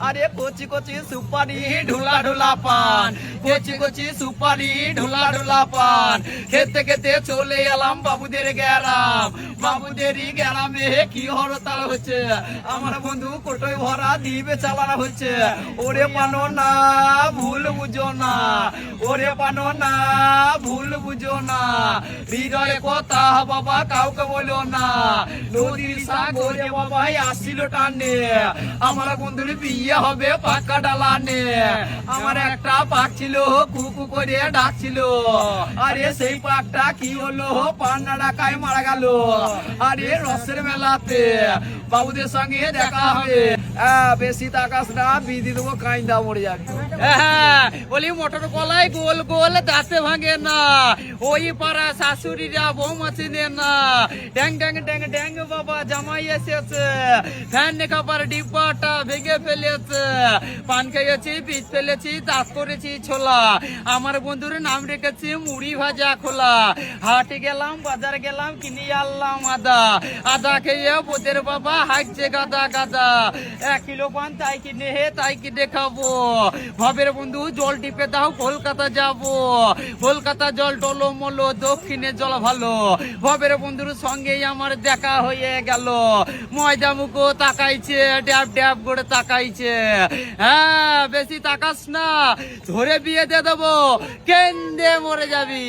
আরে কচি কচি সুপারি ঢোলা ঢোলা পান, কচি কচি সুপারি ঢোলা ঢোলা পান, খেতে খেতে চলে এলাম বাবুদের গ্যারাম। বাবুদেরই গ্যারামে কি হরতাল হচ্ছে, আমার বন্ধু কোটোই ভরা দিবে চালানো হচ্ছে। ওরে পানো না ভুল বুঝো না, ওরে পানো না ভুল বুঝো না, হৃদয়ে কথা বাবা কাউকে বলো না। নদীর সাগরে বাবা আসছিল টানে, আমার বন্ধুর বিয়ে হবে পাক্কা ডালানে। আমার একটা পাক ছিল কুকু করে ডাকছিল, আরে সেই পাকটা কি হলো পান্না ডাকায় মারা গেল। আরে রসের মেলাতে বাবুদের সঙ্গে দেখা হবে, বেশি তাকাস না বিধি দেবো কাইন্দা মরে যাবে। বলি মোটর কলাই গোল গোল দাঁতে ভাঙে না, ওই পাড়া শাশুড়িরা বৌমা চিনে না। ড্যাং ড্যাং ড্যাং ড্যাং বাবা জামাই এসেছে, ফ্যান নেকাবার ডিব্বাটা ভেঙে ফেলেছে। পান খেয়েছি পিচ ফেলেছি দাঁত করেছি ছোলা, আমার বন্ধুর নাম রেখেছি মুড়ি ভাজা খোলা। হাটে গেলাম বাজার গেলাম কিনে আনলাম আদা, আদা খেয়ে বোধের বাবা হাঁটছে গাদা গাদা। 1 কিলো পান তাই কিনে খাবো। ভাবের বন্ধু জল টিপে দাও কলকাতা যাবো, কলকাতা জল টলো মলো দক্ষিণে জল ভালো। ভাবের বন্ধুর সঙ্গে আমার দেখা হয়ে গেল, ময়দা মুখো তাকাইছে ড্যাব ড্যাব করে তাকাইছে। হ্যাঁ বেশি তাকাস না, ধরে বিয়ে দিয়ে দেবো, কেন্দ্রে মরে যাবি।